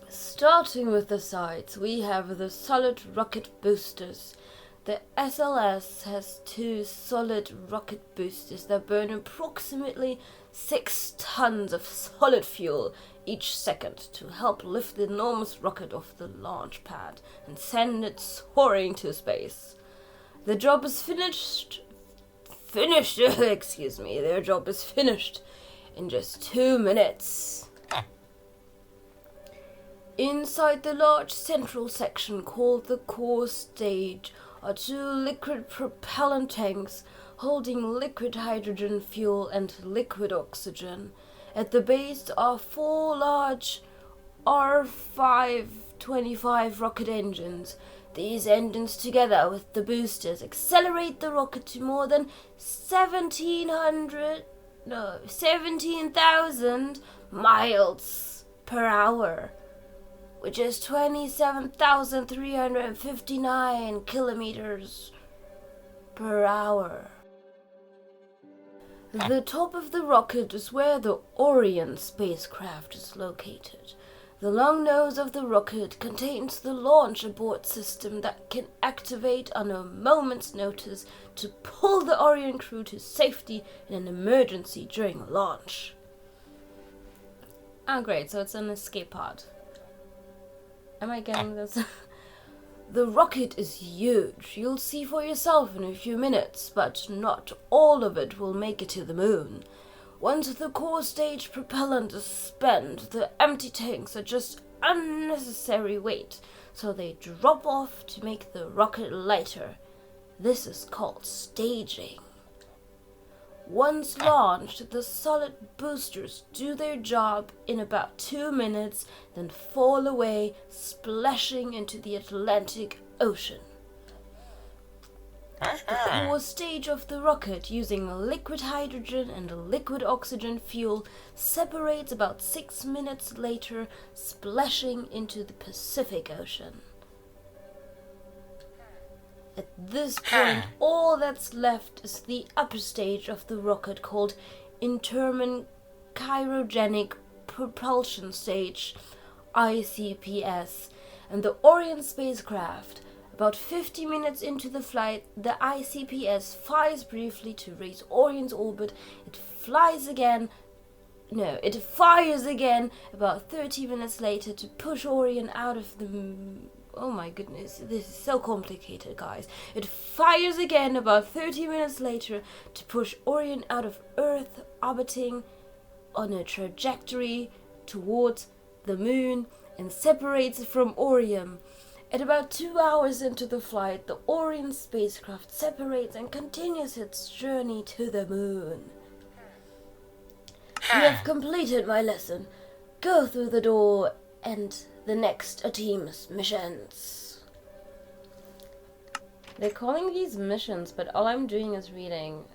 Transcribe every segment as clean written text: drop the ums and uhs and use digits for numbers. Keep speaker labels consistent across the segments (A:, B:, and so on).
A: Starting with the sides, we have the solid rocket boosters. The SLS has 2 solid rocket boosters that burn approximately 6 tons of solid fuel each second to help lift the enormous rocket off the launch pad and send it soaring to space. The job is finished. Their job is finished in just 2 minutes. Inside the large central section called the core stage are 2 liquid propellant tanks holding liquid hydrogen fuel and liquid oxygen. At the base are 4 large R525 rocket engines. These engines, together with the boosters, accelerate the rocket to more than 17,000 miles per hour, which is 27,359 kilometers per hour. The top of the rocket is where the Orion spacecraft is located. The long nose of the rocket contains the launch abort system that can activate on a moment's notice to pull the Orion crew to safety in an emergency during launch. Oh great, so it's an escape pod. Am I getting this? The rocket is huge. You'll see for yourself in a few minutes, but not all of it will make it to the moon. Once the core stage propellant is spent, the empty tanks are just unnecessary weight, so they drop off to make the rocket lighter. This is called staging. Once launched, the solid boosters do their job in about 2 minutes, then fall away, splashing into the Atlantic Ocean. The core stage of the rocket, using liquid hydrogen and liquid oxygen fuel, separates about 6 minutes later, splashing into the Pacific Ocean. At this point, all that's left is the upper stage of the rocket, called Intermin Cryogenic Propulsion Stage, ICPS, and the Orion spacecraft. About 50 minutes into the flight, the ICPS fires briefly to raise Orion's orbit. It fires again about 30 minutes later to push Orion out of the... Oh my goodness, this is so complicated, guys. It fires again about 30 minutes later to push Orion out of Earth, orbiting on a trajectory towards the moon, and separates from Orion. At about 2 hours into the flight, the Orion spacecraft separates and continues its journey to the moon. You have completed my lesson. Go through the door and the next Artemis missions. They're calling these missions, but all I'm doing is reading,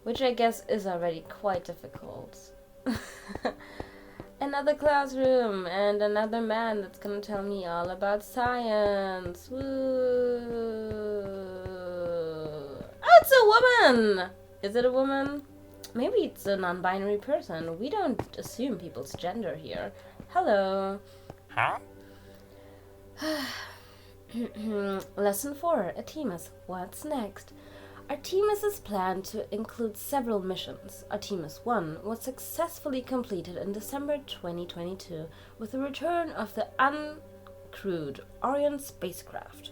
A: which I guess is already quite difficult. Another classroom and another man that's gonna tell me all about science. Woo! Oh, it's a woman! Is it a woman? Maybe it's a non-binary person. We don't assume people's gender here. Hello.
B: Huh?
A: Lesson 4, Artemis. What's next? Artemis is planned to include several missions. Artemis 1 was successfully completed in December 2022 with the return of the uncrewed Orion spacecraft.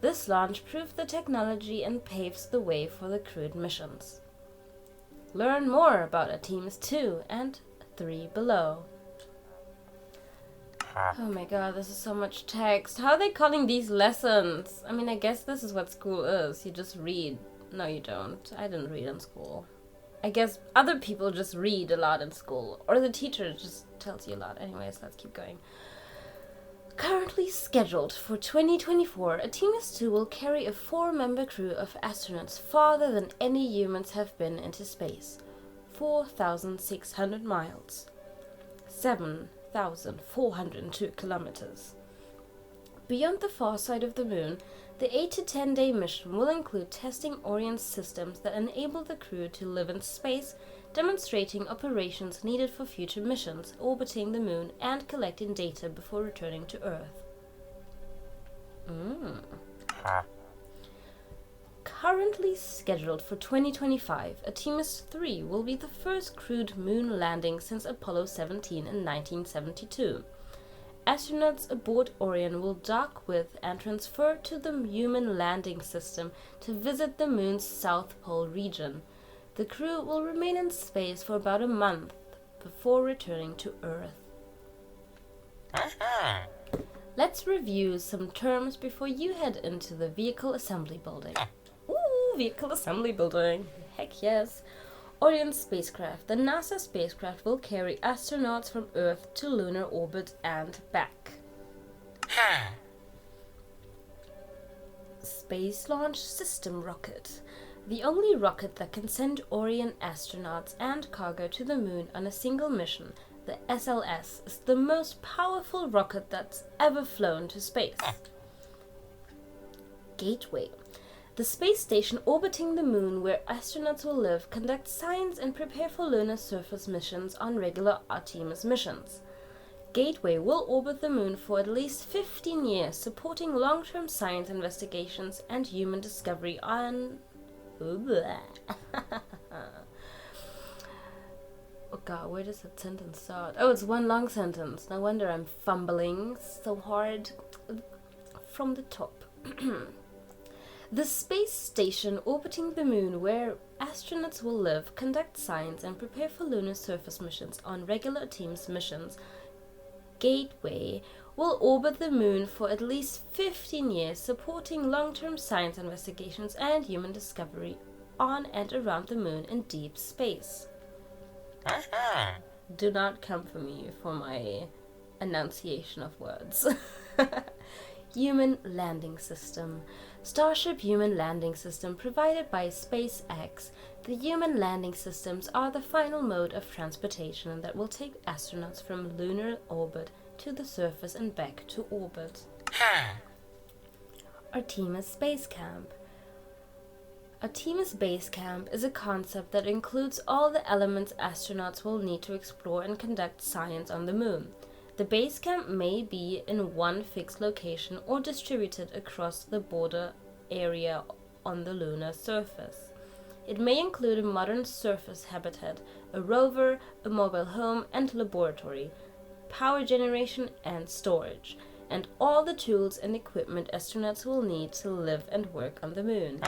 A: This launch proved the technology and paves the way for the crewed missions. Learn more about Artemis 2 and 3 below. Oh my god, this is so much text. How are they calling these lessons? I mean, I guess this is what school is. You just read. No, you don't. I didn't read in school. I guess other people just read a lot in school. Or the teacher just tells you a lot. Anyways, let's keep going. Currently scheduled for 2024, Artemis 2 will carry a 4-member crew of astronauts farther than any humans have been into space. 4,600 miles. 7,402 kilometers. Beyond the far side of the moon, the 8 to 10 day mission will include testing Orion's systems that enable the crew to live in space, demonstrating operations needed for future missions, orbiting the moon, and collecting data before returning to Earth. Currently scheduled for 2025, Artemis 3 will be the first crewed moon landing since Apollo 17 in 1972. Astronauts aboard Orion will dock with and transfer to the human landing system to visit the moon's South Pole region. The crew will remain in space for about a month before returning to Earth. Let's review some terms before you head into the vehicle assembly building. Ooh, vehicle assembly building. Heck yes. Orion spacecraft. The NASA spacecraft will carry astronauts from Earth to lunar orbit and back. Space Launch System rocket. The only rocket that can send Orion astronauts and cargo to the moon on a single mission, the SLS, is the most powerful rocket that's ever flown to space. Gateway. The space station orbiting the moon where astronauts will live conducts science and prepare for lunar surface missions on regular Artemis missions. Gateway will orbit the moon for at least 15 years, supporting long-term science investigations and human discovery on... Oh god, where does that sentence start? Oh, it's one long sentence. No wonder I'm fumbling so hard. From the top. The space station orbiting the moon where astronauts will live, conduct science, and prepare for lunar surface missions on regular Artemis missions. Gateway will orbit the moon for at least 15 years, supporting long-term science investigations and human discovery on and around the moon in deep space. Do not come for me for my enunciation of words. Human Landing System. Starship Human Landing System provided by SpaceX. The human landing systems are the final mode of transportation that will take astronauts from lunar orbit to the surface and back to orbit. Artemis Base Camp. Artemis Base Camp is a concept that includes all the elements astronauts will need to explore and conduct science on the moon. The base camp may be in one fixed location or distributed across the border area on the lunar surface. It may include a modern surface habitat, a rover, a mobile home and laboratory, power generation and storage, and all the tools and equipment astronauts will need to live and work on the moon.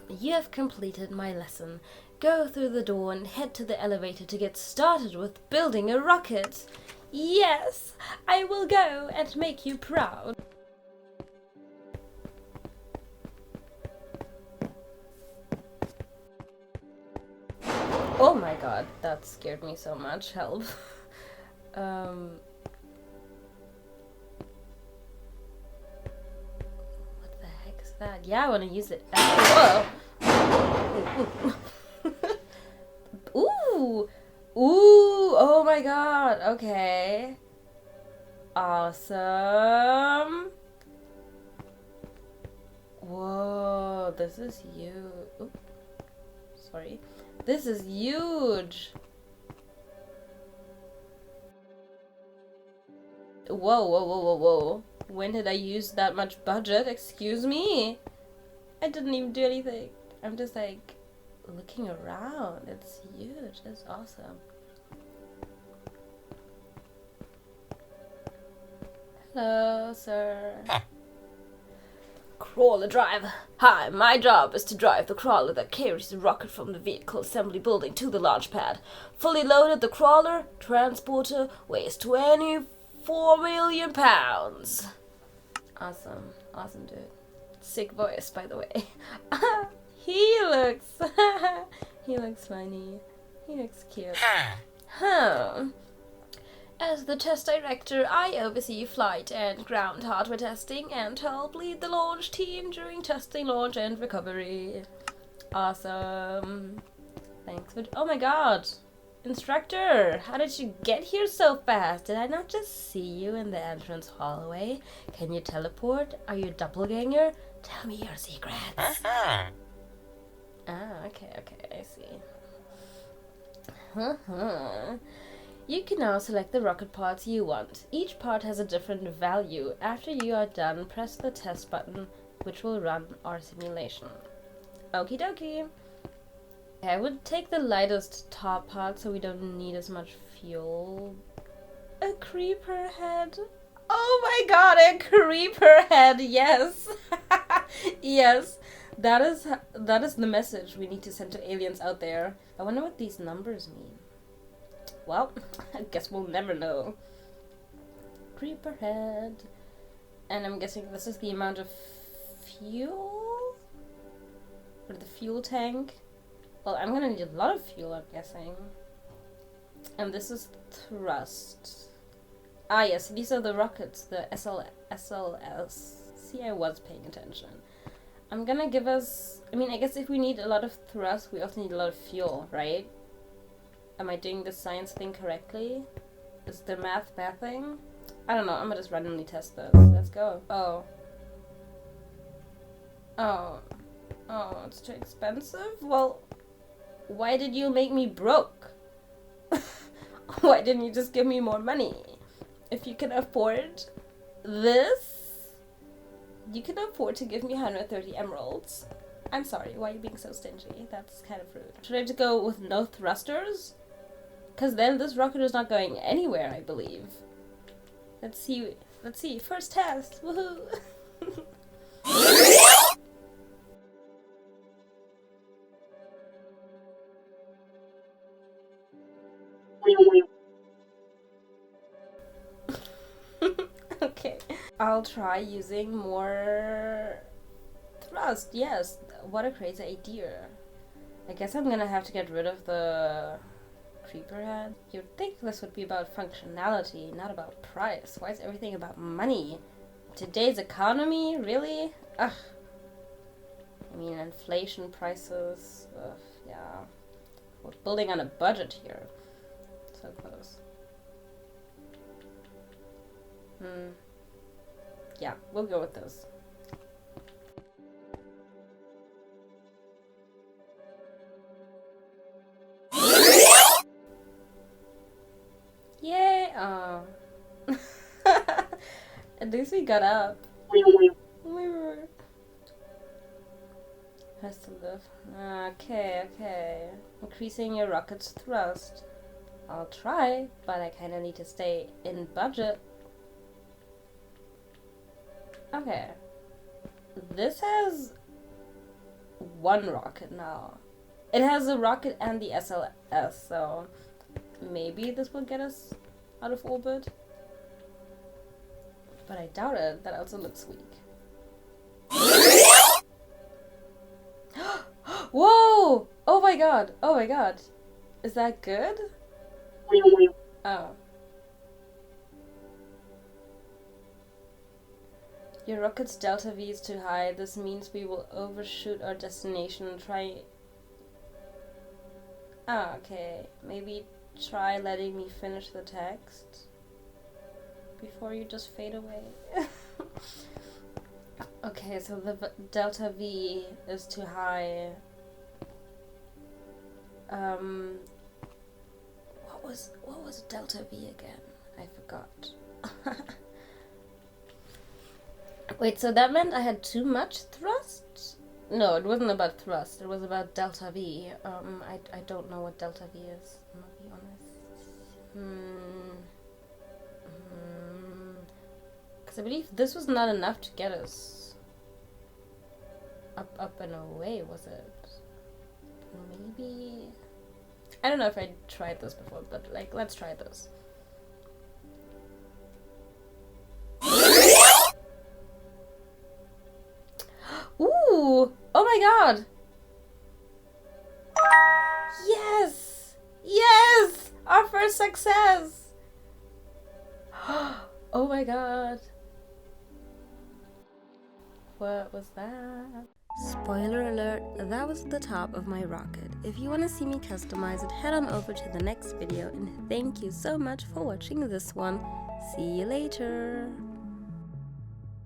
A: You have completed my lesson. Go through the door and head to the elevator to get started with building a rocket. Yes, I will go and make you proud. Oh my god, that scared me so much. Help. What the heck is that? Yeah, I want to use it. Whoa! Ooh! Ooh! Oh my god! Okay. Awesome! Whoa! This is huge. Ooh. Sorry. This is huge! Whoa, whoa, whoa, whoa, whoa. When did I use that much budget? Excuse me? I didn't even do anything. I'm just like looking around. It's huge. It's awesome. Hello, sir. Crawler driver. Hi, my job is to drive the crawler that carries the rocket from the vehicle assembly building to the launch pad. Fully loaded, the crawler transporter weighs 24 million pounds. Awesome. Awesome, dude. Sick voice, by the way. He looks funny. He looks cute. Huh. As the test director, I oversee flight and ground hardware testing and help lead the launch team during testing, launch, and recovery. Awesome. Thanks for... Oh my god! Instructor, how did you get here so fast? Did I not just see you in the entrance hallway? Can you teleport? Are you a doppelganger? Tell me your secrets. Ah, okay, I see. You can now select the rocket pods you want. Each pod has a different value. After you are done, press the test button, which will run our simulation. Okie dokie. I would take the lightest top pod so we don't need as much fuel. A creeper head. Oh my god, a creeper head, yes. Yes, that is the message we need to send to aliens out there. I wonder what these numbers mean. Well, I guess we'll never know. Creeper head. And I'm guessing this is the amount of fuel? Or the fuel tank? Well, I'm gonna need a lot of fuel, I'm guessing. And this is thrust. Ah, yes, these are the rockets, the SLS. See, I was paying attention. I'm gonna give us... I mean, I guess if we need a lot of thrust, we also need a lot of fuel, right? Am I doing the science thing correctly? Is the math bad thing? I don't know, I'm gonna just randomly test this. Let's go. Oh, it's too expensive? Well, why did you make me broke? Why didn't you just give me more money? If you can afford this, you can afford to give me 130 emeralds. I'm sorry, why are you being so stingy? That's kind of rude. Should I just go with no thrusters? Because then this rocket is not going anywhere, I believe. Let's see. First test. Woohoo! Okay. I'll try using more thrust. Yes. What a crazy idea. I guess I'm gonna have to get rid of the creeper head. You'd think this would be about functionality, not about price. Why is everything about money? Today's economy? Really? Ugh. I mean, inflation, prices. Ugh, yeah. We're building on a budget here. So close. Yeah, we'll go with this. Yay! Oh. At least we got up. Has to live. Okay. Increasing your rocket's thrust. I'll try, but I kinda need to stay in budget. Okay. This has one rocket now. It has a rocket and the SLS, so maybe this will get us out of orbit. But I doubt it. That also looks weak. Whoa! Oh my god. Is that good? Oh. Your rocket's delta V is too high. This means we will overshoot our destination and try... Ah, okay. Maybe try letting me finish the text before you just fade away. Okay, so the delta V is too high. What was delta V again? I forgot. Wait, so that meant I had too much thrust? No, it wasn't about thrust. It was about delta V. I don't know what delta V is. I'm gonna be honest. Because I believe this was not enough to get us up and away, was it? Maybe... I don't know if I tried this before, but like, let's try this. Ooh! Oh my god! Yes! Yes! Our first success! Oh my god. What was that? Spoiler alert, that was the top of my rocket. If you want to see me customize it, head on over to the next video, and thank you so much for watching this one. See you later!